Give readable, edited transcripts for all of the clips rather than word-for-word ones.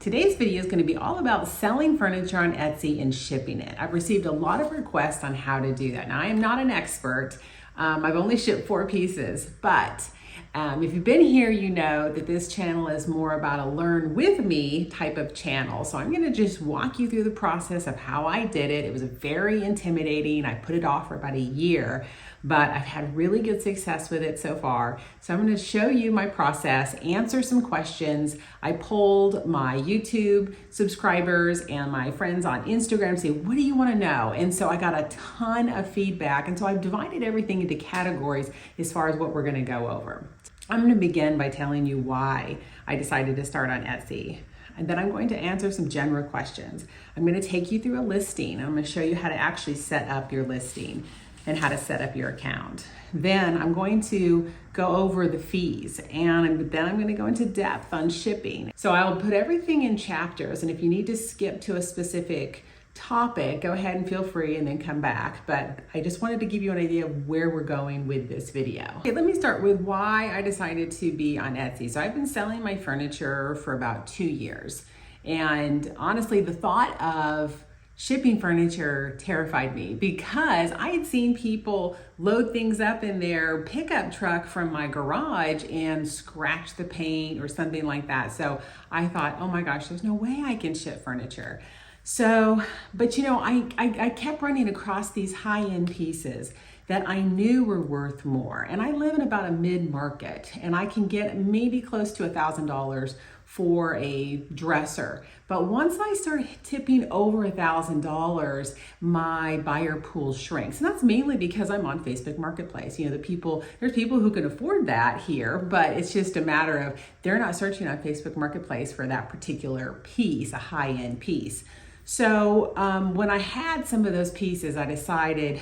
Today's video is going to be all about selling furniture on Etsy and shipping it. I've received a lot of requests on how to do that. Now, I am not an expert. I've only shipped 4 pieces, but if you've been here, you know that this channel is more about a learn with me type of channel. So I'm going to just walk you through the process of how I did it. It was very intimidating. I put it off for about a year, but I've had really good success with it so far. So I'm going to show you my process, answer some questions. I polled my YouTube subscribers and my friends on Instagram, say, what do you want to know? And so I got a ton of feedback. And so I've divided everything into categories as far as what we're going to go over. I'm going to begin by telling you why I decided to start on Etsy. And then I'm going to answer some general questions. I'm going to take you through a listing. I'm going to show you how to actually set up your listing and how to set up your account. Then I'm going to go over the fees, and then I'm going to go into depth on shipping. So I will put everything in chapters, and if you need to skip to a specific topic, go ahead and feel free and then come back. But I just wanted to give you an idea of where we're going with this video. Okay, let me start with why I decided to be on Etsy. So I've been selling my furniture for about 2 years. And honestly, the thought of shipping furniture terrified me because I had seen people load things up in their pickup truck from my garage and scratch the paint or something like that. So I thought, oh my gosh, there's no way I can ship furniture. So, but you know, I kept running across these high-end pieces that I knew were worth more. And I live in about a mid-market, and I can get maybe close to $1,000 for a dresser. But once I start tipping over $1,000, my buyer pool shrinks. And that's mainly because I'm on Facebook Marketplace. You know, there's people who can afford that here, but it's just a matter of they're not searching on Facebook Marketplace for that particular piece, a high-end piece. So when I had some of those pieces, I decided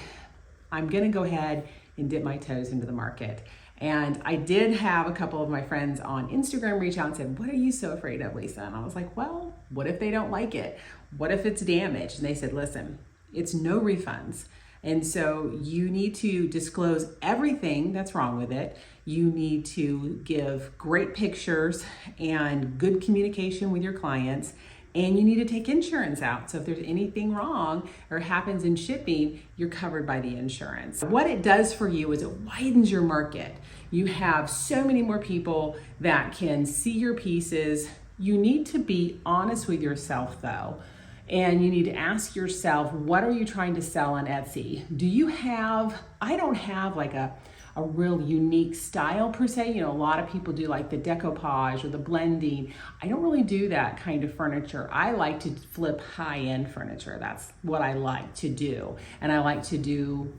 I'm gonna go ahead and dip my toes into the market. And I did have a couple of my friends on Instagram reach out and said, what are you so afraid of, Lisa? And I was like, well, what if they don't like it? What if it's damaged? And they said, listen, it's no refunds. And so you need to disclose everything that's wrong with it. You need to give great pictures and good communication with your clients. And you need to take insurance out. So if there's anything wrong or happens in shipping, you're covered by the insurance. What it does for you is it widens your market. You have so many more people that can see your pieces. You need to be honest with yourself though. And you need to ask yourself, what are you trying to sell on Etsy? I don't have like a real unique style per se. You know, a lot of people do like the decoupage or the blending. I don't really do that kind of furniture. I like to flip high-end furniture. That's what I like to do. And I like to do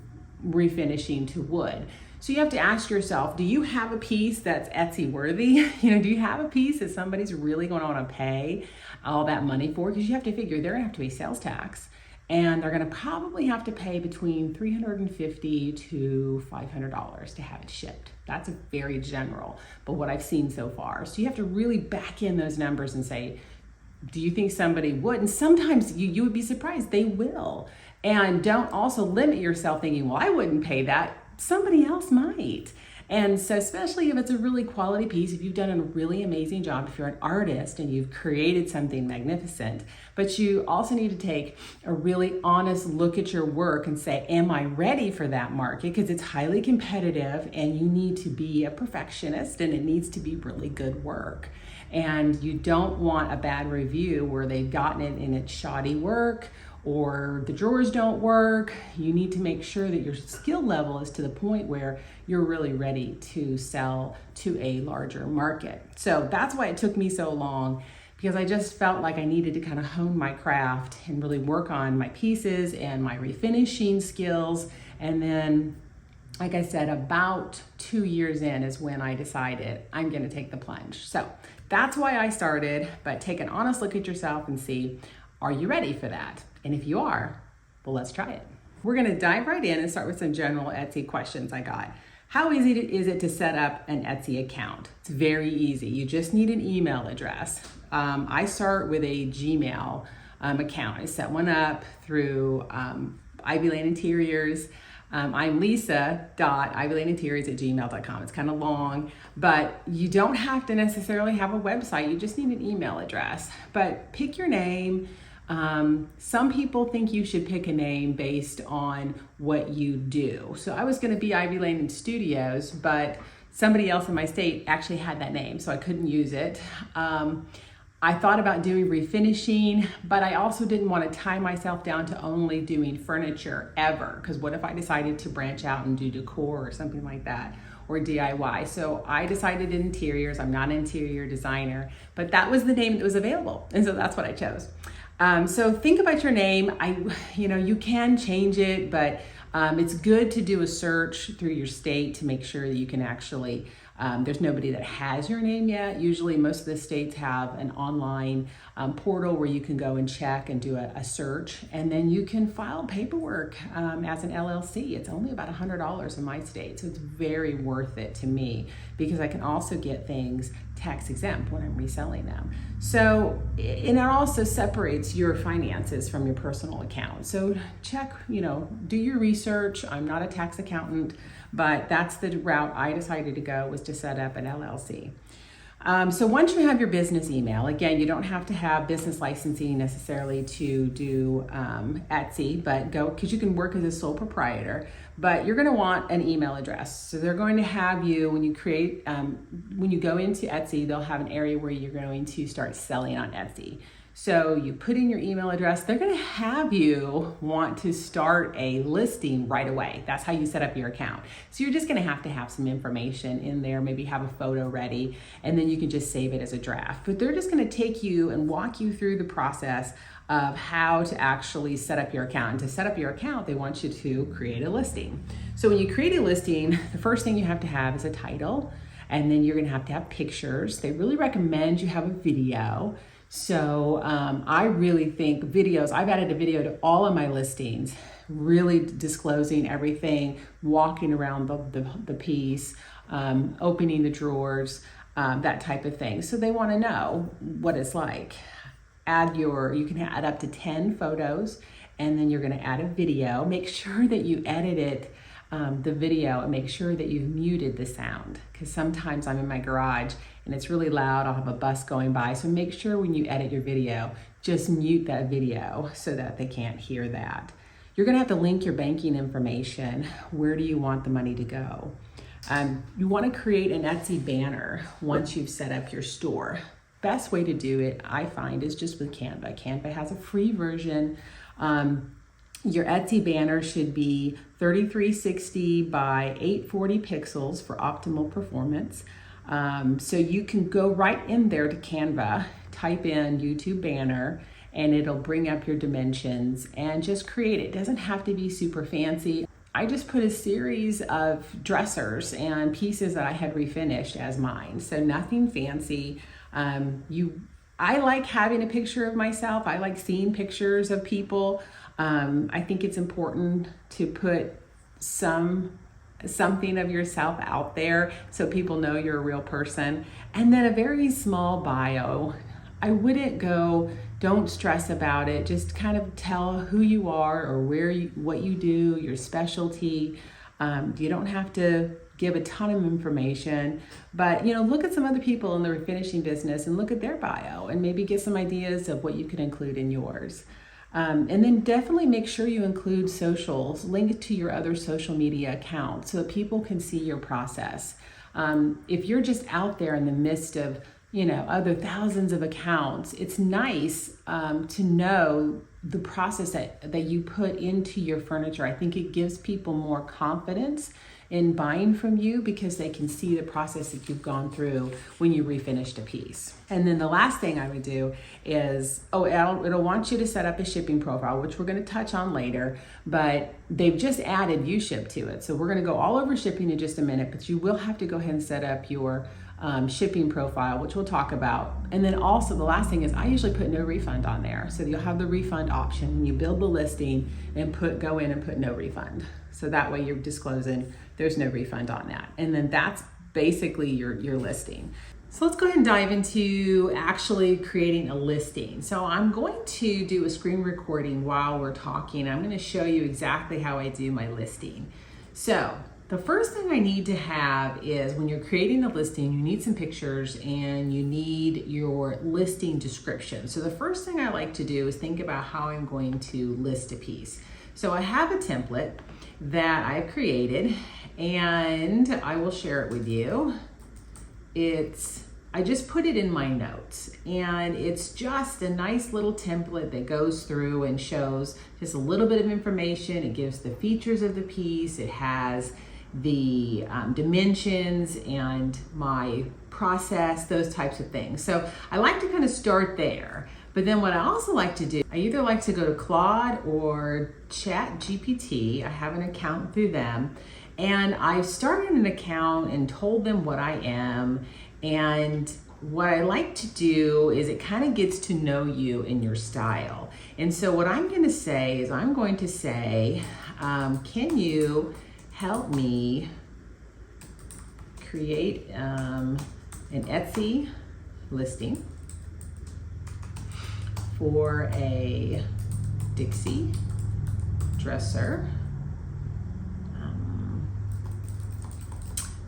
refinishing to wood. So you have to ask yourself, do you have a piece that's Etsy worthy? You know, do you have a piece that somebody's really going to want to pay all that money for? Because you have to figure they're going to have to pay sales tax. And they're going to probably have to pay between $350 to $500 to have it shipped. That's a very general, but what I've seen so far. So you have to really back in those numbers and say, do you think somebody would? And sometimes you would be surprised, they will. And don't also limit yourself thinking, well, I wouldn't pay that. Somebody else might. And so especially if it's a really quality piece, if you've done a really amazing job, if you're an artist and you've created something magnificent, but you also need to take a really honest look at your work and say, am I ready for that market? Because it's highly competitive and you need to be a perfectionist and it needs to be really good work. And you don't want a bad review where they've gotten it and it's shoddy work or the drawers don't work. You need to make sure that your skill level is to the point where you're really ready to sell to a larger market. So that's why it took me so long, because I just felt like I needed to kind of hone my craft and really work on my pieces and my refinishing skills. And then, like I said, about 2 years in is when I decided I'm going to take the plunge. So that's why I started, but take an honest look at yourself and see, are you ready for that? And if you are, well, let's try it. We're gonna dive right in and start with some general Etsy questions I got. How easy is it to set up an Etsy account? It's very easy. You just need an email address. I start with a Gmail account. I set one up through Ivy Lane Interiors. I'm lisa.ivylaneinteriors@gmail.com. It's kind of long, but you don't have to necessarily have a website. You just need an email address. But pick your name. Some people think you should pick a name based on what you do. So I was going to be Ivy Lane Studios, but somebody else in my state actually had that name, so I couldn't use it. I thought about doing refinishing, but I also didn't want to tie myself down to only doing furniture ever, because what if I decided to branch out and do decor or something like that, or DIY? So I decided interiors. I'm not an interior designer, but that was the name that was available, and so that's what I chose. So think about your name. You can change it, but it's good to do a search through your state to make sure that you can actually, there's nobody that has your name yet. Usually most of the states have an online portal where you can go and check and do a search, and then you can file paperwork as an LLC. It's only about $100 in my state, so it's very worth it to me because I can also get things tax exempt when I'm reselling them. So, and it also separates your finances from your personal account. So check, do your research. I'm not a tax accountant, but that's the route I decided to go, was to set up an LLC. So once you have your business email, again, you don't have to have business licensing necessarily to do Etsy, but because you can work as a sole proprietor, but you're going to want an email address. So they're going to have you, when you create, when you go into Etsy, they'll have an area where you're going to start selling on Etsy. So you put in your email address. They're going to have you want to start a listing right away. That's how you set up your account. So you're just going to have some information in there, maybe have a photo ready, and then you can just save it as a draft. But they're just going to take you and walk you through the process of how to actually set up your account. And to set up your account, they want you to create a listing. So when you create a listing, the first thing you have to have is a title, and then you're going to have pictures. They really recommend you have a video. So I really think videos, I've added a video to all of my listings, really disclosing everything, walking around the piece, opening the drawers, that type of thing. So they want to know what it's like. You can add up to 10 photos, and then you're going to add a video. Make sure that you edited the video and make sure that you've muted the sound, because sometimes I'm in my garage and it's really loud. I'll have a bus going by. So make sure when you edit your video, just mute that video so that they can't hear that. You're going to have to link your banking information. Where do you want the money to go? You want to create an Etsy banner once you've set up your store. Best way to do it, I find, is just with Canva. Canva has a free version. Your Etsy banner should be 3360 by 840 pixels for optimal performance. So you can go right in there to Canva, type in YouTube banner, and it'll bring up your dimensions and just create it. It doesn't have to be super fancy. I just put a series of dressers and pieces that I had refinished as mine. So nothing fancy. I like having a picture of myself. I like seeing pictures of people. I think it's important to put something of yourself out there so people know you're a real person. And then a very small bio. I wouldn't don't stress about it. Just kind of tell who you are or what you do, your specialty. You don't have to give a ton of information, but look at some other people in the refinishing business and look at their bio and maybe get some ideas of what you can include in yours. And then definitely make sure you include socials, link it to your other social media accounts so that people can see your process. If you're just out there in the midst of other thousands of accounts, it's nice to know the process that you put into your furniture. I think it gives people more confidence in buying from you because they can see the process that you've gone through when you refinished a piece. And then the last thing I would do is, it'll want you to set up a shipping profile, which we're going to touch on later, but they've just added UShip to it. So we're going to go all over shipping in just a minute, but you will have to go ahead and set up your shipping profile, which we'll talk about. And then also the last thing is I usually put no refund on there. So you'll have the refund option when you build the listing and go in and put no refund. So that way you're disclosing there's no refund on that. And then that's basically your listing. So let's go ahead and dive into actually creating a listing. So I'm going to do a screen recording while we're talking. I'm going to show you exactly how I do my listing. So the first thing I need to have is when you're creating a listing, you need some pictures and you need your listing description. So the first thing I like to do is think about how I'm going to list a piece. So I have a template that I've created and I will share it with you. I just put it in my notes, and it's just a nice little template that goes through and shows just a little bit of information. It gives the features of the piece. It has the dimensions and my process, those types of things. So I like to kind of start there. But then what I also like to do, I either like to go to Claude or Chat GPT. I have an account through them. And I've started an account and told them what I am. And what I like to do is it kind of gets to know you and your style. And so what I'm going to say is I'm going to say, can you help me create an Etsy listing for a Dixie dresser?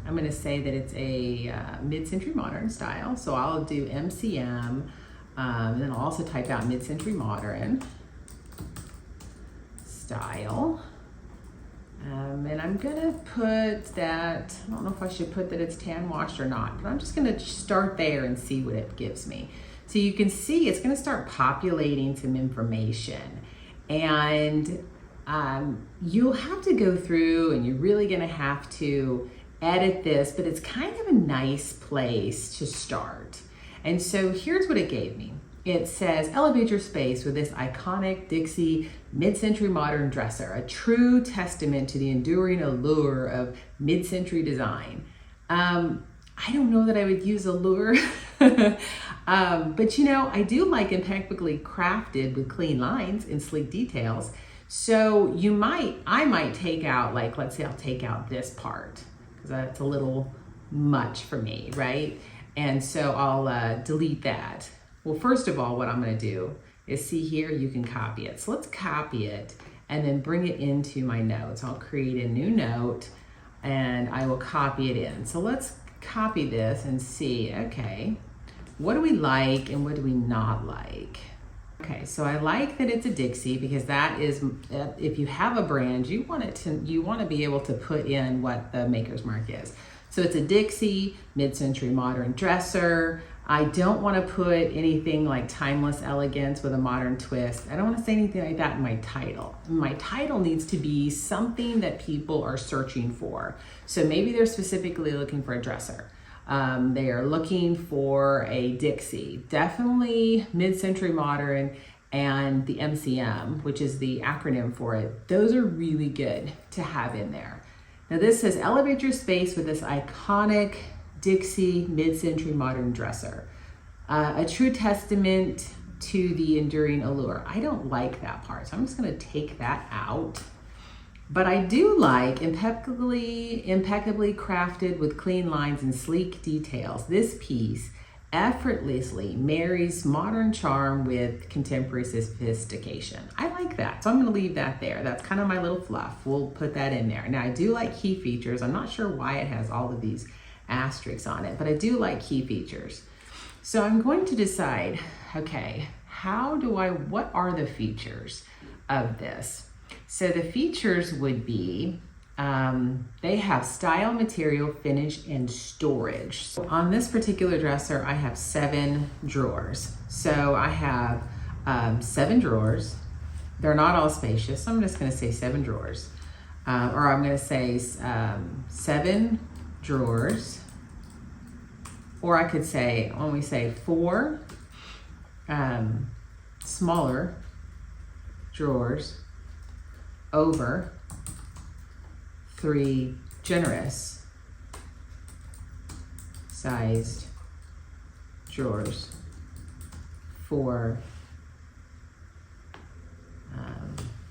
I'm going to say that it's a mid-century modern style. So I'll do MCM, and then I'll also type out mid-century modern style. And I'm going to put that, I don't know if I should put that it's tan washed or not, but I'm just going to start there and see what it gives me. So you can see it's going to start populating some information. And you'll have to go through and you're really going to have to edit this, but it's kind of a nice place to start. And so here's what it gave me. It says, elevate your space with this iconic Dixie mid-century modern dresser, a true testament to the enduring allure of mid-century design. I don't know that I would use allure, but you know, I do like impeccably crafted with clean lines and sleek details. So I might take out, like, let's say I'll take out this part, because that's a little much for me, right? And so I'll delete that. Well, first of all, what I'm gonna do is see here, you can copy it. So let's copy it and then bring it into my notes. I'll create a new note and I will copy it in. So let's copy this and see, okay, what do we like and what do we not like? Okay, so I like that it's a Dixie because that is, if you have a brand, you want to be able to put in what the maker's mark is. So it's a Dixie mid-century modern dresser. I don't want to put anything like timeless elegance with a modern twist. I don't want to say anything like that in my title. My title needs to be something that people are searching for. So maybe they're specifically looking for a dresser. They are looking for a Dixie, definitely mid-century modern, and the MCM, which is the acronym for it. Those are really good to have in there. Now this says, elevate your space with this iconic Dixie mid-century modern dresser, a true testament to the enduring allure. I don't like that part, so I'm just gonna take that out. But I do like impeccably crafted with clean lines and sleek details. This piece effortlessly marries modern charm with contemporary sophistication. I like that, so I'm gonna leave that there. That's kind of my little fluff. We'll put that in there. Now I do like key features. I'm not sure why it has all of these asterisks on it, but I do like key features. So I'm going to decide, okay, what are the features of this? So the features would be, they have style, material, finish, and storage. So on this particular dresser, I have 7 drawers. So I have 7 drawers. They're not all spacious, so I'm just gonna say 7 drawers. Or I'm gonna say 7 drawers. Or I could say, when we say 4 smaller drawers over 3 generous sized drawers for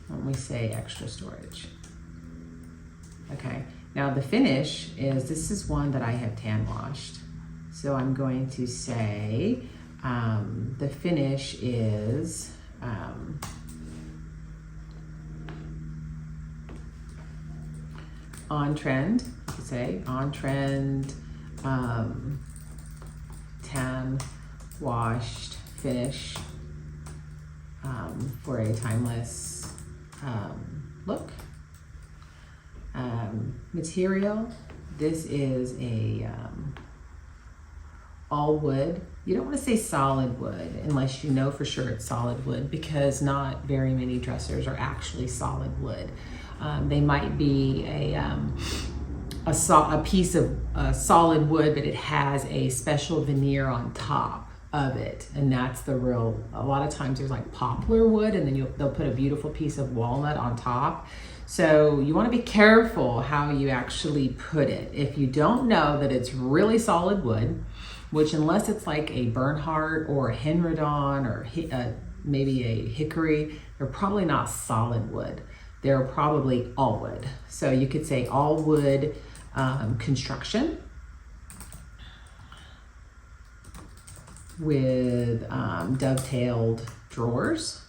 when we say extra storage. Okay, now the finish is, this is one that I have tan washed. So I'm going to say the finish is on trend, you could say on trend, tan washed finish for a timeless look. Material, this is a all wood. You don't want to say solid wood unless you know for sure it's solid wood, because not very many dressers are actually solid wood. They might be a piece of solid wood, but it has a special veneer on top of it, and that's the real. A lot of times there's like poplar wood, and then they'll put a beautiful piece of walnut on top. So you want to be careful how you actually put it. If you don't know that it's really solid wood, which unless it's like a Bernhardt or a Henredon or maybe a hickory, they're probably not solid wood. They're probably all wood. So you could say all wood construction with dovetailed drawers.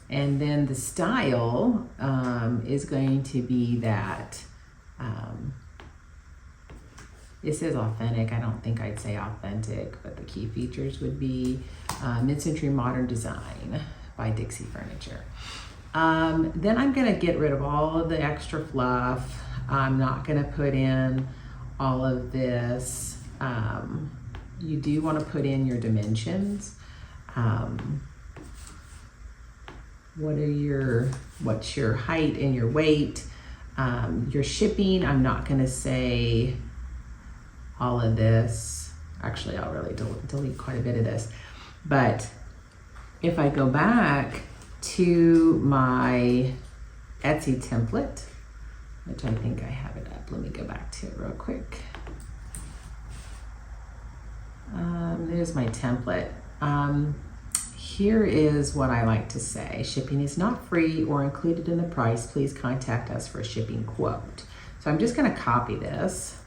And then the style is going to be that, it says authentic. I don't think I'd say authentic, but the key features would be mid-century modern design by Dixie Furniture. Then I'm gonna get rid of all of the extra fluff. I'm not gonna put in all of this. You do wanna put in your dimensions. What's your height and your weight? Your shipping, I'm not gonna say all of this. Actually, I'll really delete quite a bit of this. But if I go back to my Etsy template, which I think I have it up. Let me go back to it real quick. There's my template. Here is what I like to say. Shipping is not free or included in the price. Please contact us for a shipping quote. So I'm just gonna copy this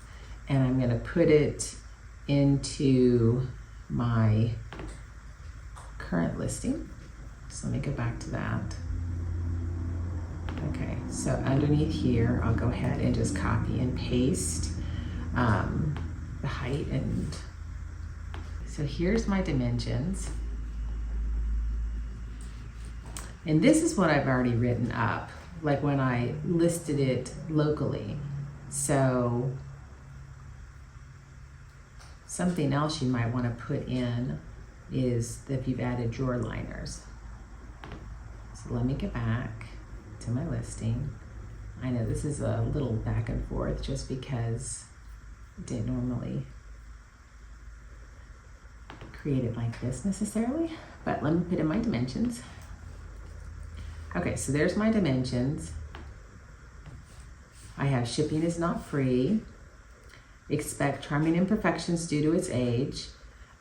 and I'm gonna put it into my current listing. So let me go back to that. Okay, so underneath here, I'll go ahead and just copy and paste the height. And so here's my dimensions. And this is what I've already written up, like when I listed it locally. So something else you might want to put in is if you've added drawer liners. So let me get back to my listing. I know this is a little back and forth just because I didn't normally create it like this necessarily, but let me put in my dimensions. Okay, so there's my dimensions. I have shipping is not free. Expect charming imperfections due to its age.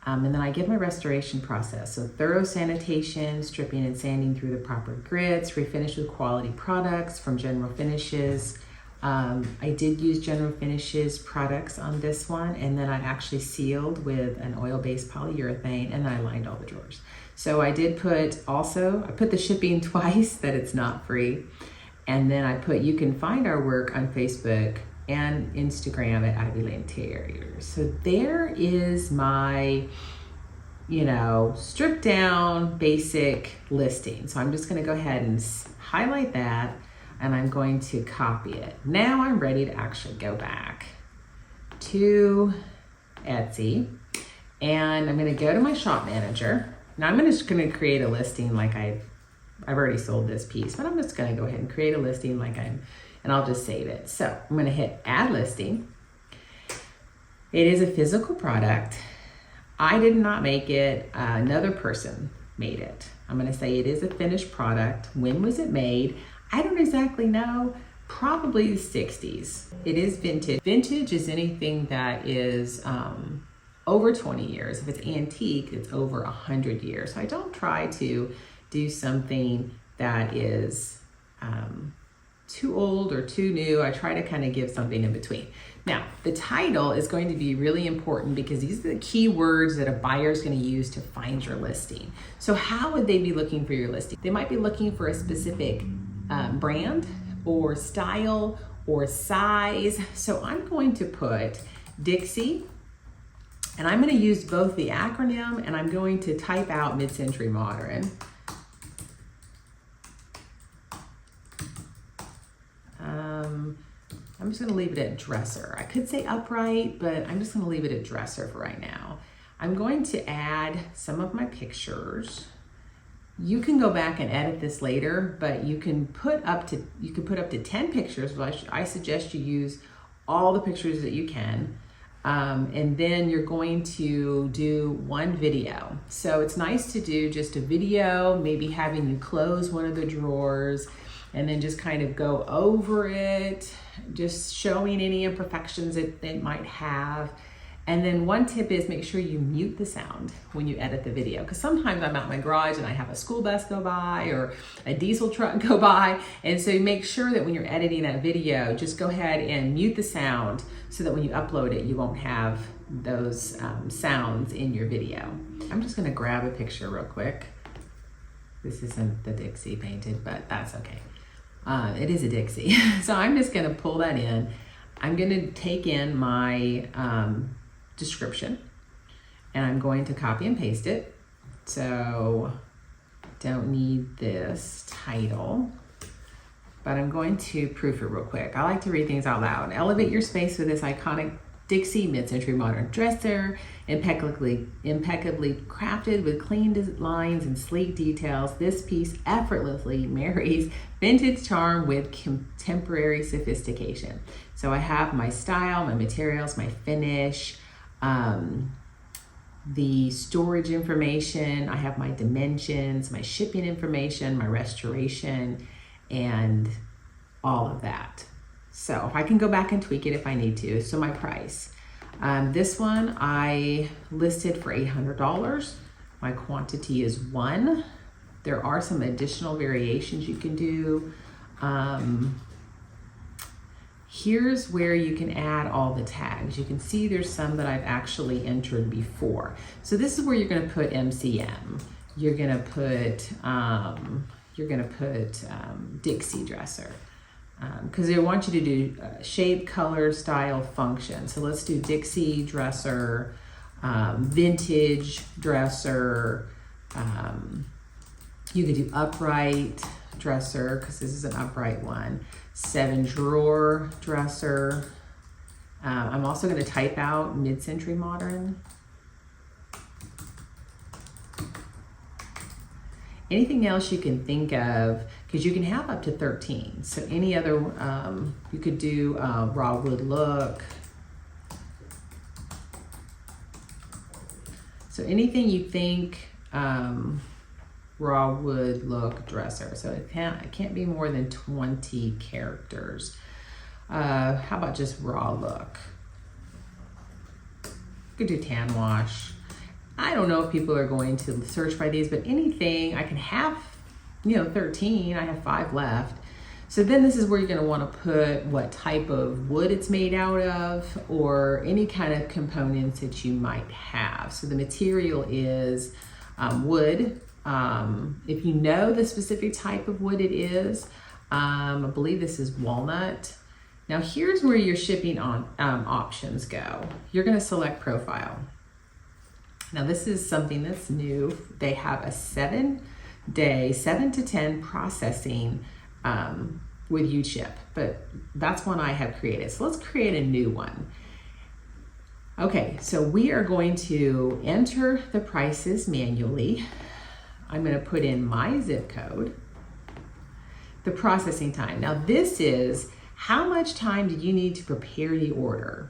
And then I give my restoration process. So thorough sanitation, stripping and sanding through the proper grits, refinish with quality products from General Finishes. I did use General Finishes products on this one, and then I actually sealed with an oil-based polyurethane, and then I lined all the drawers. So I did put I put the shipping twice, that it's not free. And then I put, you can find our work on Facebook and Instagram at Ivy Lane Interiors. So there is my, stripped down basic listing. So I'm just gonna go ahead and highlight that, and I'm going to copy it. Now I'm ready to actually go back to Etsy, and I'm gonna go to my shop manager. Now I'm just gonna create a listing like I've already sold this piece, but I'm just gonna go ahead and create a listing and I'll just save it. So I'm gonna hit add listing. It is a physical product. I did not make it, another person made it. I'm gonna say it is a finished product. When was it made? I don't exactly know, probably the 60s. It is vintage. Vintage is anything that is over 20 years. If it's antique, it's over 100 years. So I don't try to do something that is too old or too new. I try to kind of give something in between. Now, the title is going to be really important because these are the key words that a buyer is going to use to find your listing. So how would they be looking for your listing? They might be looking for a specific brand or style or size. So I'm going to put Dixie, and I'm going to use both the acronym and I'm going to type out mid-century modern. I'm just gonna leave it at dresser. I could say upright, but I'm just gonna leave it at dresser for right now. I'm going to add some of my pictures. You can go back and edit this later, but you can put up to 10 pictures. Well, I suggest you use all the pictures that you can. And then you're going to do one video. So it's nice to do just a video, maybe having you close one of the drawers and then just kind of go over it, just showing any imperfections it might have. And then one tip is make sure you mute the sound when you edit the video, because sometimes I'm out in my garage and I have a school bus go by or a diesel truck go by. And so make sure that when you're editing that video, just go ahead and mute the sound so that when you upload it, you won't have those sounds in your video. I'm just gonna grab a picture real quick. This isn't the Dixie painted, but that's okay. It is a Dixie. So I'm just gonna pull that in. I'm gonna take in my description and I'm going to copy and paste it. So don't need this title, but I'm going to proof it real quick. I like to read things out loud. Elevate your space with this iconic Dixie mid-century modern dresser, impeccably crafted with clean lines and sleek details. This piece effortlessly marries vintage charm with contemporary sophistication. So I have my style, my materials, my finish, the storage information, I have my dimensions, my shipping information, my restoration, and all of that. So I can go back and tweak it if I need to. So my price. This one I listed for $800. My quantity is 1. There are some additional variations you can do. Here's where you can add all the tags. You can see there's some that I've actually entered before. So this is where you're gonna put MCM. You're gonna put Dixie dresser. Because they want you to do shape, color, style, function. So let's do Dixie dresser, vintage dresser. You could do upright dresser, because this is an upright one. 7 drawer dresser. I'm also going to type out mid-century modern. Anything else you can think of, because you can have up to 13. So any other, you could do raw wood look. So anything you think raw wood look dresser. So it can't be more than 20 characters. How about just raw look? You could do tan wash. I don't know if people are going to search by these, but anything I can have, 13, I have 5 left. So then this is where you're gonna wanna put what type of wood it's made out of or any kind of components that you might have. So the material is wood. If you know the specific type of wood it is, I believe this is walnut. Now here's where your shipping options go. You're gonna select profile. Now this is something that's new. They have a 7-day, 7 to 10 processing with UShip, but that's one I have created. So let's create a new one. Okay, so we are going to enter the prices manually. I'm gonna put in my zip code, the processing time. Now this is how much time did you need to prepare the order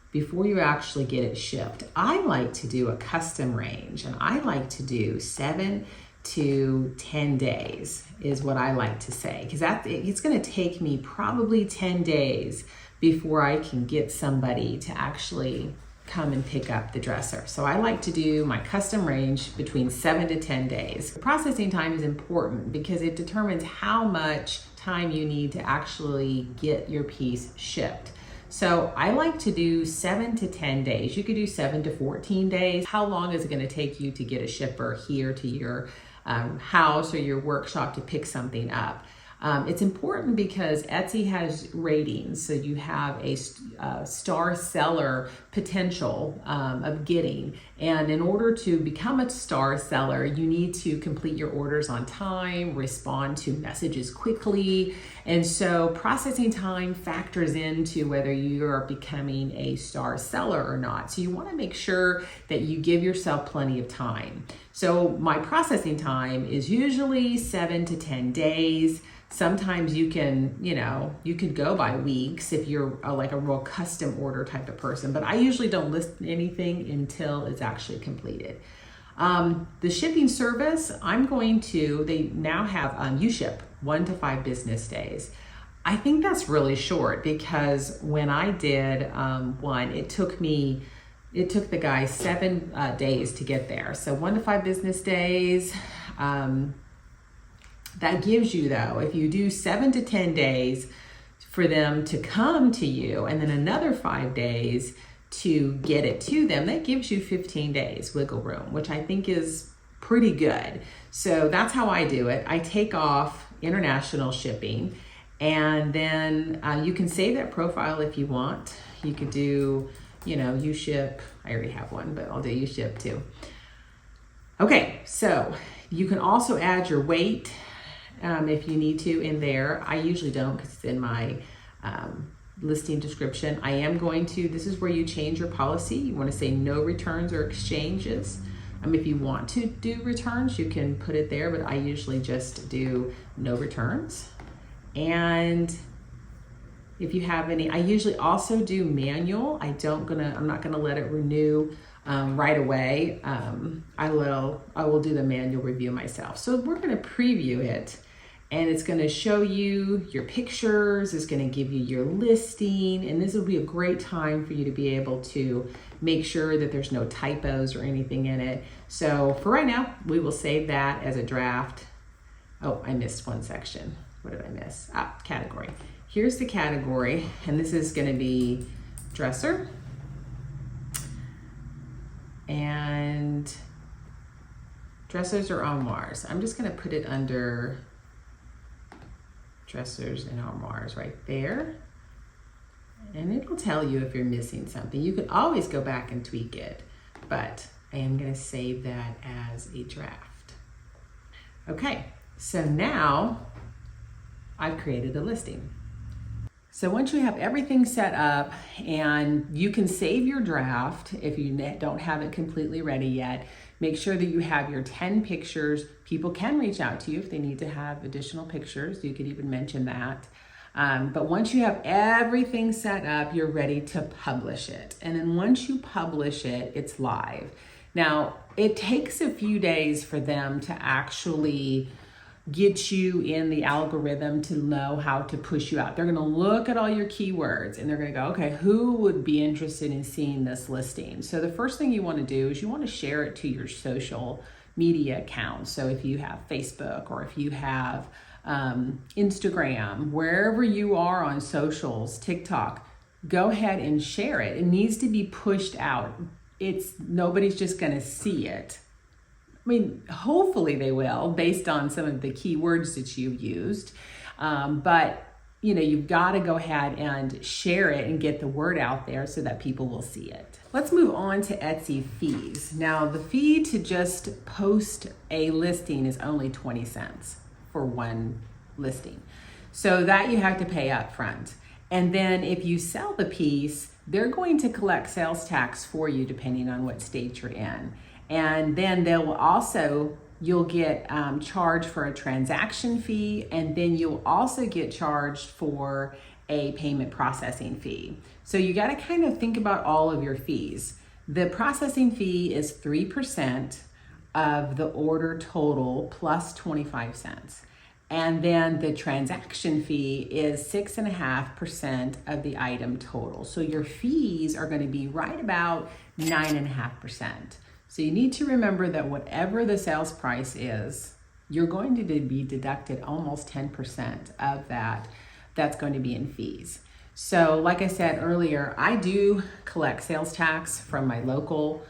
before you actually get it shipped. I like to do a custom range, and I like to do 7 to 10 days is what I like to say, because it's gonna take me probably 10 days before I can get somebody to actually come and pick up the dresser. So I like to do my custom range between 7 to 10 days. The processing time is important because it determines how much time you need to actually get your piece shipped. So I like to do 7 to 10 days. You could do 7 to 14 days. How long is it going to take you to get a shipper here to your house or your workshop to pick something up? It's important because Etsy has ratings, so you have a star seller potential of getting. And in order to become a star seller, you need to complete your orders on time, respond to messages quickly. And so processing time factors into whether you're becoming a star seller or not. So you want to make sure that you give yourself plenty of time. So my processing time is usually 7 to 10 days. Sometimes you can, you could go by weeks if you're like a real custom order type of person, but I usually don't list anything until it's actually completed. The shipping service, they now have UShip 1 to 5 business days. I think that's really short because when I did one, it took the guy 7 days to get there. So 1 to 5 business days. That gives you, though, if you do 7 to 10 days for them to come to you and then another 5 days to get it to them, that gives you 15 days wiggle room, which I think is pretty good. So that's how I do it. I take off international shipping, and then you can save that profile if you want. You could do, UShip. I already have one, but I'll do UShip too. Okay, so you can also add your weight if you need to in there. I usually don't because it's in my listing description. This is where you change your policy. You want to say no returns or exchanges. If you want to do returns, you can put it there, but I usually just do no returns. And if you have any, I usually also do manual. I'm not gonna let it renew right away. I will do the manual review myself. So we're gonna preview it, and it's gonna show you your pictures, it's gonna give you your listing, and this will be a great time for you to be able to make sure that there's no typos or anything in it. So for right now, we will save that as a draft. Oh, I missed one section. What did I miss? Category. Here's the category, and this is gonna be dresser. And dressers or armoires. I'm just gonna put it under dressers and armoires right there. And it'll tell you if you're missing something. You can always go back and tweak it, but I am gonna save that as a draft. Okay, so now I've created a listing. So once you have everything set up, and you can save your draft if you don't have it completely ready yet, make sure that you have your 10 pictures. People can reach out to you if they need to have additional pictures. You could even mention that. But once you have everything set up, you're ready to publish it. And then once you publish it, it's live. Now, it takes a few days for them to actually get you in the algorithm to know how to push you out. They're gonna look at all your keywords and they're gonna go, okay, who would be interested in seeing this listing? So the first thing you wanna do is you wanna share it to your social media accounts. So if you have Facebook or if you have Instagram, wherever you are on socials, TikTok, go ahead and share it. It needs to be pushed out. Nobody's just gonna see it. Hopefully they will, based on some of the keywords that you've used. But you've got to go ahead and share it and get the word out there so that people will see it. Let's move on to Etsy fees. Now, the fee to just post a listing is only 20 cents for one listing. So that you have to pay up front. And then if you sell the piece, they're going to collect sales tax for you depending on what state you're in. And then you'll get charged for a transaction fee, and then you'll also get charged for a payment processing fee. So you got to kind of think about all of your fees. The processing fee is 3% of the order total plus 25 cents. And then the transaction fee is 6.5% of the item total. So your fees are going to be right about 9.5%. So you need to remember that whatever the sales price is, you're going to be deducted almost 10% of that. That's going to be in fees. So like I said earlier, I do collect sales tax from my local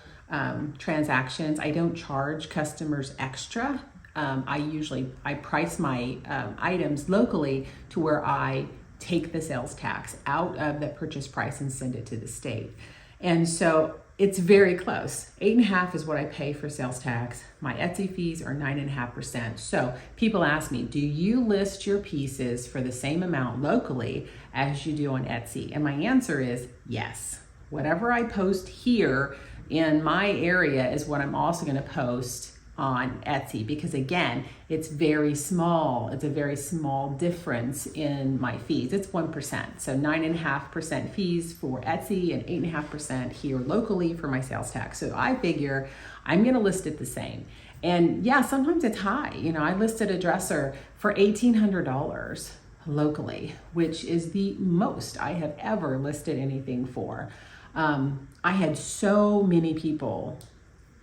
transactions. I don't charge customers extra. I price my items locally to where I take the sales tax out of the purchase price and send it to the state. And so it's very close. 8.5% is what I pay for sales tax. My Etsy fees are 9.5%. So people ask me, do you list your pieces for the same amount locally as you do on Etsy? And my answer is yes. Whatever I post here in my area is what I'm also going to post on Etsy, because again, it's very small. It's a very small difference in my fees. It's 1%. So 9.5% fees for Etsy and 8.5% here locally for my sales tax. So I figure I'm going to list it the same. And yeah, sometimes it's high. You know, I listed a dresser for $1,800 locally, which is the most I have ever listed anything for. I had so many people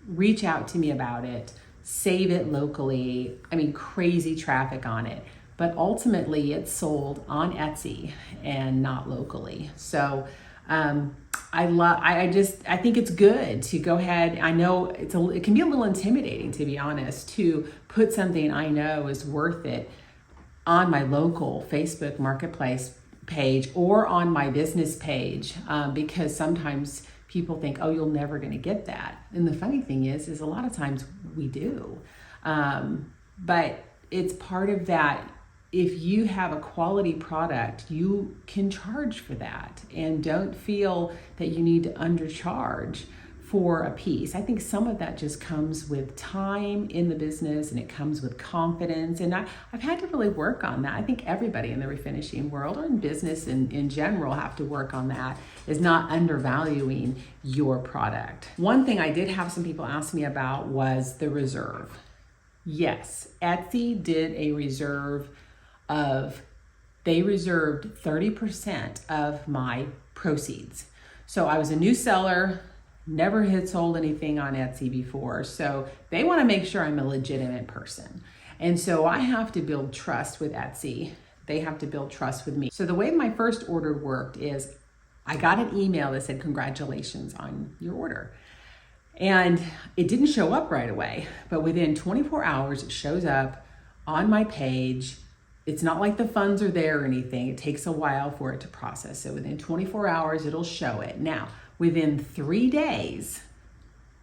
reach out to me about it, save it locally. I mean, crazy traffic on it, but ultimately it's sold on Etsy and not locally. So I think it's good to go ahead. I know it can be a little intimidating, to be honest, to put something I know is worth it on my local Facebook marketplace page or on my business page, because sometimes people think, oh, you're never going to get that. And the funny thing is a lot of times we do. But it's part of that. If you have a quality product, you can charge for that and don't feel that you need to undercharge for a piece. I think some of that just comes with time in the business, and it comes with confidence. And I've had to really work on that. I think everybody in the refinishing world or in business in general have to work on that, is not undervaluing your product. One thing I did have some people ask me about was the reserve. Yes, Etsy did a reserve they reserved 30% of my proceeds. So I was a new seller, never had sold anything on Etsy before. So they want to make sure I'm a legitimate person. And so I have to build trust with Etsy. They have to build trust with me. So the way my first order worked is I got an email that said, congratulations on your order. And it didn't show up right away, but within 24 hours, it shows up on my page. It's not like the funds are there or anything. It takes a while for it to process. So within 24 hours, it'll show it. Now, within 3 days,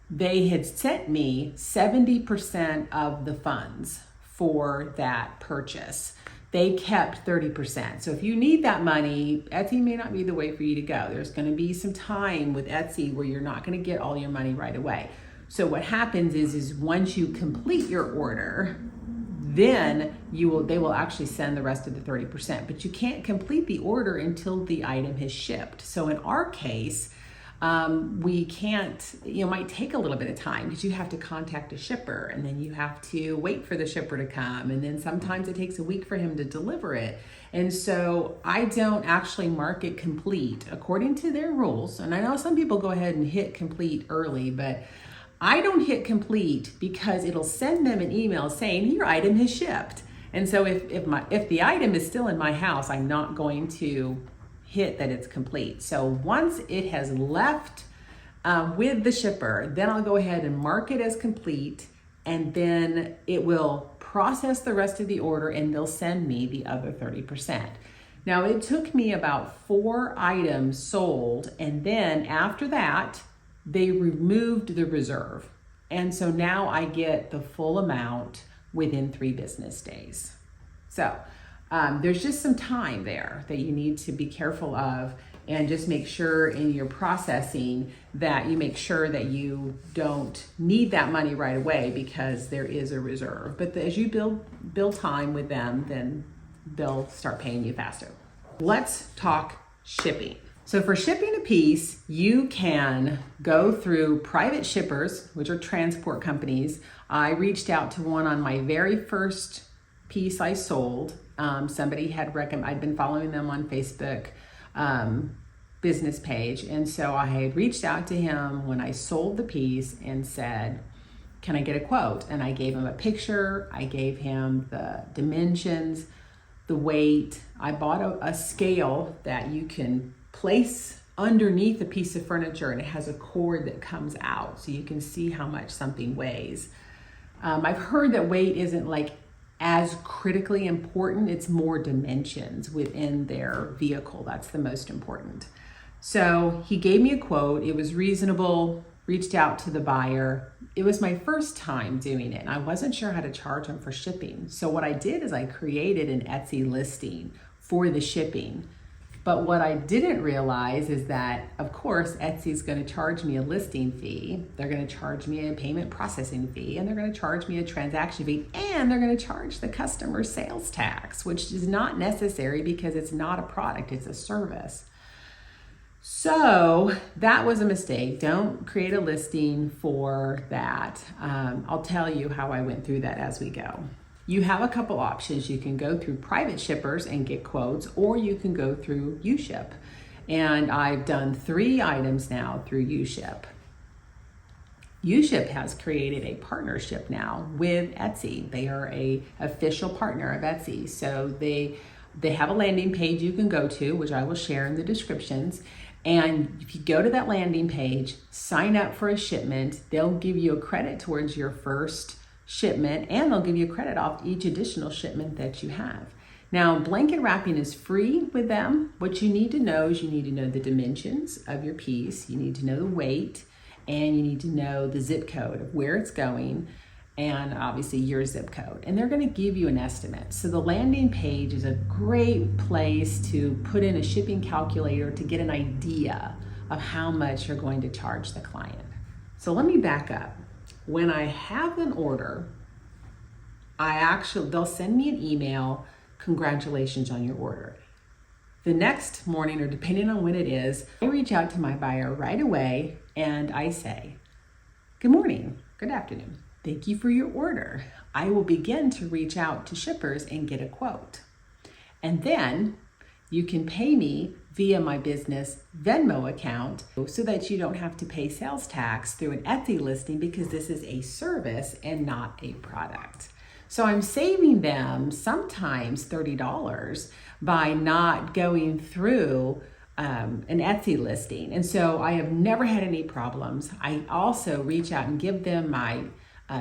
they had sent me 70% of the funds for that purchase. They kept 30%. So if you need that money, Etsy may not be the way for you to go. There's going to be some time with Etsy where you're not going to get all your money right away. So what happens is once you complete your order, then they will actually send the rest of the 30%, but you can't complete the order until the item has shipped. So in our case, we can't, it might take a little bit of time because you have to contact a shipper, and then you have to wait for the shipper to come. And then sometimes it takes a week for him to deliver it. And so I don't actually mark it complete according to their rules. And I know some people go ahead and hit complete early, but I don't hit complete because it'll send them an email saying your item has shipped. And so if the item is still in my house, I'm not going to hit that it's complete. So once it has left with the shipper, then I'll go ahead and mark it as complete, and then it will process the rest of the order and they'll send me the other 30%. Now it took me about 4 items sold, and then after that, they removed the reserve. And so now I get the full amount within 3 business days. So there's just some time there that you need to be careful of, and just make sure in your processing that you make sure that you don't need that money right away because there is a reserve. But as you build time with them, then they'll start paying you faster. Let's talk shipping. So for shipping a piece, you can go through private shippers, which are transport companies. I reached out to one on my very first piece I sold. Somebody had I'd been following them on Facebook business page. And so I had reached out to him when I sold the piece and said, can I get a quote? And I gave him a picture, I gave him the dimensions, the weight. I bought a scale that you can place underneath a piece of furniture, and it has a cord that comes out so you can see how much something weighs. I've heard that weight isn't like as critically important, it's more dimensions within their vehicle. That's the most important. So he gave me a quote, it was reasonable, reached out to the buyer. It was my first time doing it, and I wasn't sure how to charge him for shipping. So what I did is I created an Etsy listing for the shipping. But what I didn't realize is that, of course, Etsy is going to charge me a listing fee. They're going to charge me a payment processing fee, and they're going to charge me a transaction fee, and they're going to charge the customer sales tax, which is not necessary because it's not a product, it's a service. So that was a mistake. Don't create a listing for that. I'll tell you how I went through that as we go. You have a couple options. You can go through private shippers and get quotes, or you can go through UShip. And I've done 3 items now through UShip. UShip has created a partnership now with Etsy. They are an official partner of Etsy. So they have a landing page you can go to, which I will share in the descriptions. And if you go to that landing page, sign up for a shipment, they'll give you a credit towards your first shipment, and they'll give you a credit off each additional shipment that you have. Now, blanket wrapping is free with them. What you need to know is you need to know the dimensions of your piece, you need to know the weight, and you need to know the zip code of where it's going, and obviously your zip code. And they're going to give you an estimate. So the landing page is a great place to put in a shipping calculator to get an idea of how much you're going to charge the client. So let me back up. When I have an order, they'll send me an email, congratulations on your order. The next morning, or depending on when it is, I reach out to my buyer right away and I say, good morning, good afternoon. Thank you for your order. I will begin to reach out to shippers and get a quote. And then you can pay me via my business Venmo account so that you don't have to pay sales tax through an Etsy listing, because this is a service and not a product. So I'm saving them sometimes $30 by not going through an Etsy listing. And so I have never had any problems. I also reach out and give them my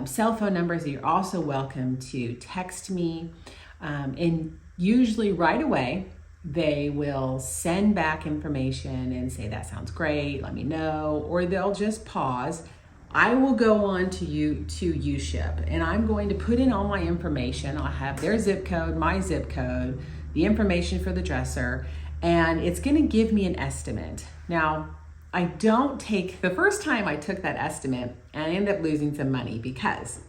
cell phone numbers. You're also welcome to text me. And usually right away, they will send back information and say, that sounds great, let me know, or they'll just pause. I will go on to UShip, and I'm going to put in all my information. I'll have their zip code, my zip code, the information for the dresser, and it's going to give me an estimate. Now, the first time I took that estimate, and I ended up losing some money because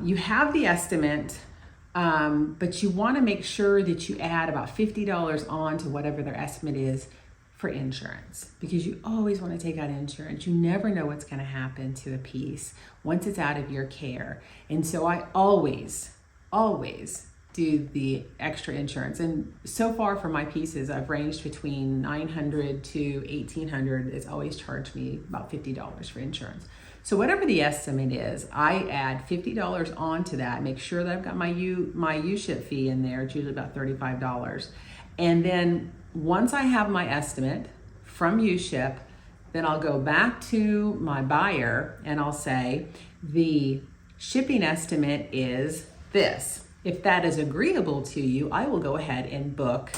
you have the estimate, but you want to make sure that you add about $50 on to whatever their estimate is for insurance, because you always want to take out insurance. You never know what's going to happen to a piece once it's out of your care. And so I always do the extra insurance. And so far for my pieces, I've ranged between $900 to $1,800. It's always charged me about $50 for insurance. So whatever the estimate is, I add $50 onto that, make sure that I've got my UShip fee in there. It's usually about $35. And then once I have my estimate from UShip, then I'll go back to my buyer and I'll say, the shipping estimate is this. If that is agreeable to you, I will go ahead and book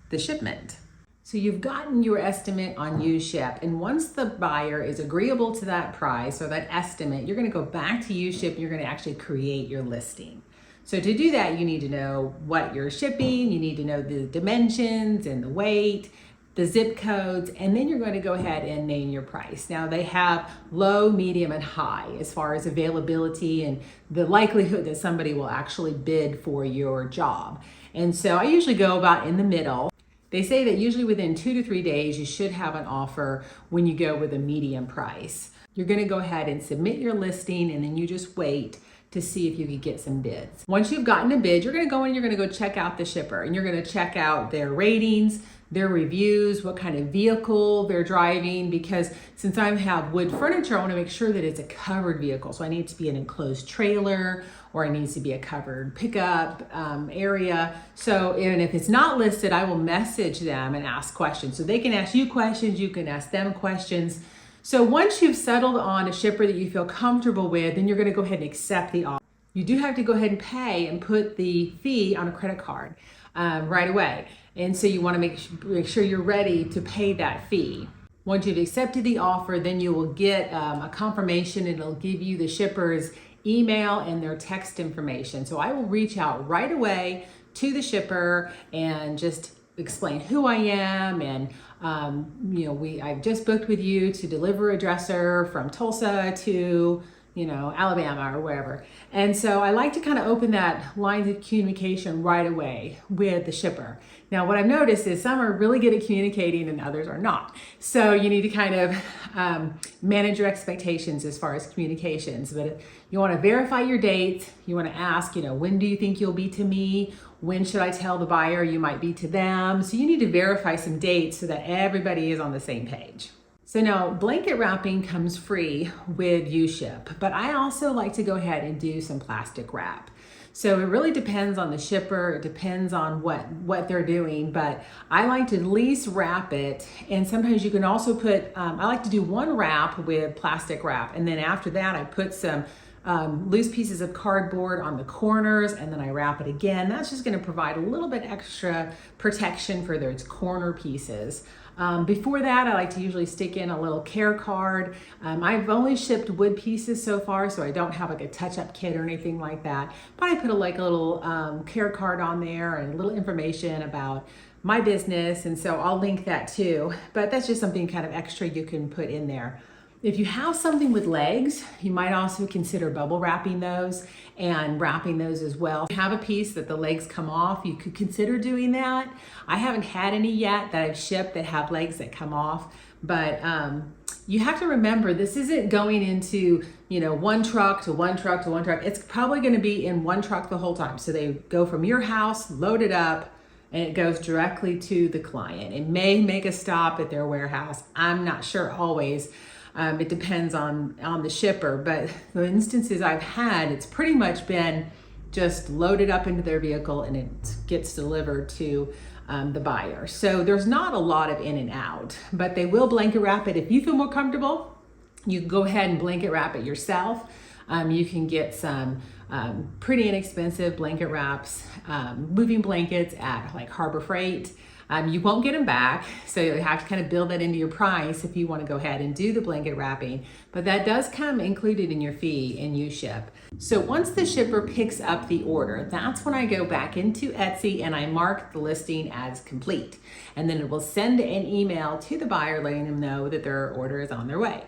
the shipment. So you've gotten your estimate on UShip, and once the buyer is agreeable to that price or that estimate, you're going to go back to UShip and you're going to actually create your listing. So to do that, you need to know what you're shipping, you need to know the dimensions and the weight, the zip codes, and then you're going to go ahead and name your price. Now they have low, medium, and high as far as availability and the likelihood that somebody will actually bid for your job. And so I usually go about in the middle. They say that usually within 2 to 3 days, you should have an offer when you go with a medium price. You're going to go ahead and submit your listing, and then you just wait to see if you could get some bids. Once you've gotten a bid, you're gonna go in, you're gonna go check out the shipper, and you're gonna check out their ratings, their reviews, what kind of vehicle they're driving, because since I have wood furniture, I wanna make sure that it's a covered vehicle. So I need to be an enclosed trailer, or it needs to be a covered pickup area. So even if it's not listed, I will message them and ask questions. So they can ask you questions, you can ask them questions. So once you've settled on a shipper that you feel comfortable with, then you're gonna go ahead and accept the offer. You do have to go ahead and pay and put the fee on a credit card right away. And so you wanna make sure you're ready to pay that fee. Once you've accepted the offer, then you will get a confirmation, and it'll give you the shipper's email and their text information. So I will reach out right away to the shipper and just explain who I am, and I've just booked with you to deliver a dresser from Tulsa to Alabama or wherever. And so I like to kind of open that line of communication right away with the shipper. Now, what I've noticed is some are really good at communicating and others are not. So you need to kind of manage your expectations as far as communications. But you want to verify your dates. You want to ask, when do you think you'll be to me? When should I tell the buyer you might be to them? So you need to verify some dates so that everybody is on the same page. So now blanket wrapping comes free with U-Ship, but I also like to go ahead and do some plastic wrap. So it really depends on the shipper, it depends on what they're doing, but I like to at least wrap it. And sometimes you can also put, I like to do one wrap with plastic wrap, and then after that I put some loose pieces of cardboard on the corners, and then I wrap it again. That's just gonna provide a little bit extra protection for those corner pieces. Before that, I like to usually stick in a little care card. I've only shipped wood pieces so far, so I don't have like a touch-up kit or anything like that. But I put a little care card on there and a little information about my business, and so I'll link that too. But that's just something kind of extra you can put in there. If you have something with legs, you might also consider bubble wrapping those and wrapping those as well. If you have a piece that the legs come off, you could consider doing that. I haven't had any yet that I've shipped that have legs that come off, but you have to remember this isn't going into one truck to one truck to one truck. It's probably going to be in one truck the whole time. So they go from your house, load it up, and it goes directly to the client. It may make a stop at their warehouse. I'm not sure always. It depends on the shipper, but the instances I've had, it's pretty much been just loaded up into their vehicle and it gets delivered to the buyer. So there's not a lot of in and out, but they will blanket wrap it. If you feel more comfortable, you can go ahead and blanket wrap it yourself. You can get some pretty inexpensive blanket wraps, moving blankets at like Harbor Freight. You won't get them back, so you have to kind of build that into your price if you want to go ahead and do the blanket wrapping, but that does come included in your fee in U-Ship. So once the shipper picks up the order, that's when I go back into Etsy and I mark the listing as complete. And then it will send an email to the buyer letting them know that their order is on their way.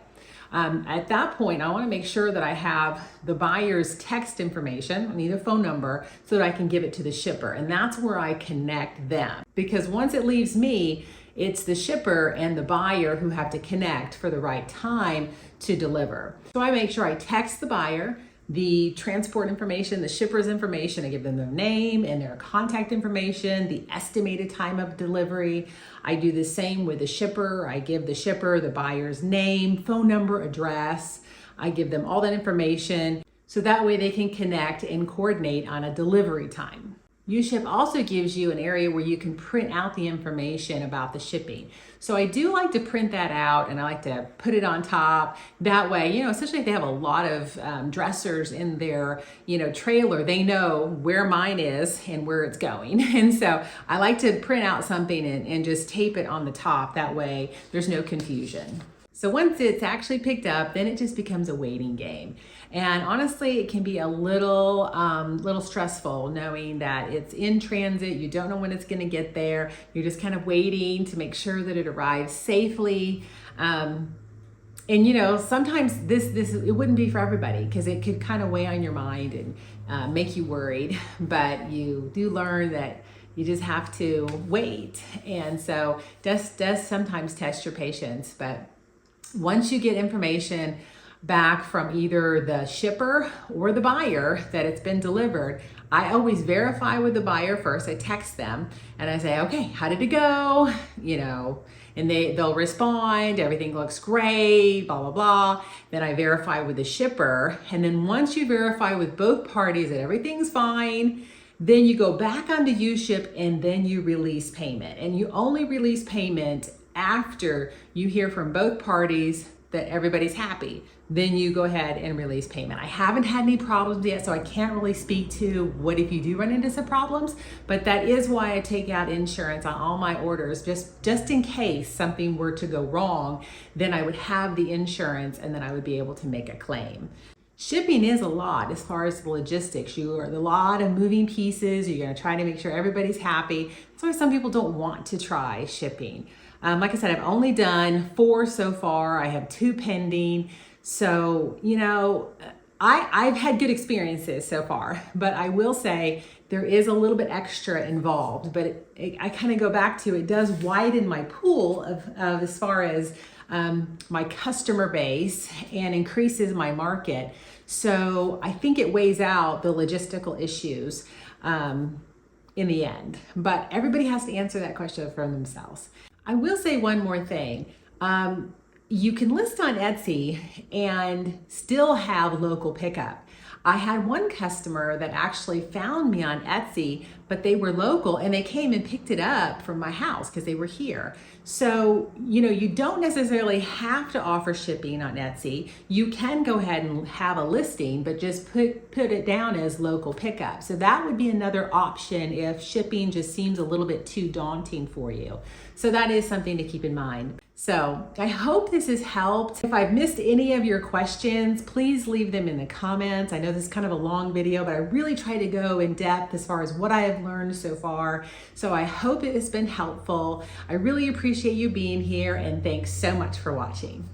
At that point, I want to make sure that I have the buyer's text information. I need a phone number so that I can give it to the shipper. And that's where I connect them. Because once it leaves me, it's the shipper and the buyer who have to connect for the right time to deliver. So I make sure I text the buyer the transport information, the shipper's information. I give them their name and their contact information, the estimated time of delivery. I do the same with the shipper. I give the shipper the buyer's name, phone number, address. I give them all that information so that way they can connect and coordinate on a delivery time. U-Ship also gives you an area where you can print out the information about the shipping. So I do like to print that out and I like to put it on top. That way, especially if they have a lot of dressers in their, trailer, they know where mine is and where it's going. And so I like to print out something and just tape it on the top. That way there's no confusion. So once it's actually picked up, then it just becomes a waiting game. And honestly, it can be a little stressful knowing that it's in transit. You don't know when it's gonna get there. You're just kind of waiting to make sure that it arrives safely. And sometimes this it wouldn't be for everybody because it could kind of weigh on your mind and make you worried. But you do learn that you just have to wait. And so does sometimes test your patience. But once you get information, back from either the shipper or the buyer that it's been delivered, I always verify with the buyer first. I text them and I say, okay, how did it go? And they'll respond, everything looks great, blah, blah, blah. Then I verify with the shipper. And then once you verify with both parties that everything's fine, then you go back onto UShip and then you release payment. And you only release payment after you hear from both parties that everybody's happy. Then you go ahead and release payment. I haven't had any problems yet, so I can't really speak to what if you do run into some problems, but that is why I take out insurance on all my orders, just in case something were to go wrong, then I would have the insurance and then I would be able to make a claim. Shipping is a lot as far as the logistics. You are a lot of moving pieces. You're gonna try to make sure everybody's happy. That's why some people don't want to try shipping. Like I said, I've only done 4 so far. I have 2 pending. So, I've had good experiences so far, but I will say there is a little bit extra involved, but I kind of go back to, it does widen my pool of as far as my customer base and increases my market. So I think it weighs out the logistical issues in the end, but everybody has to answer that question for themselves. I will say one more thing. You can list on Etsy and still have local pickup. I had one customer that actually found me on Etsy, but they were local and they came and picked it up from my house because they were here. So, you don't necessarily have to offer shipping on Etsy. You can go ahead and have a listing, but just put it down as local pickup. So that would be another option if shipping just seems a little bit too daunting for you. So that is something to keep in mind. So I hope this has helped. If I've missed any of your questions, please leave them in the comments. I know this is kind of a long video, but I really try to go in depth as far as what I have learned so far. So I hope it has been helpful. I really appreciate you being here, and thanks so much for watching.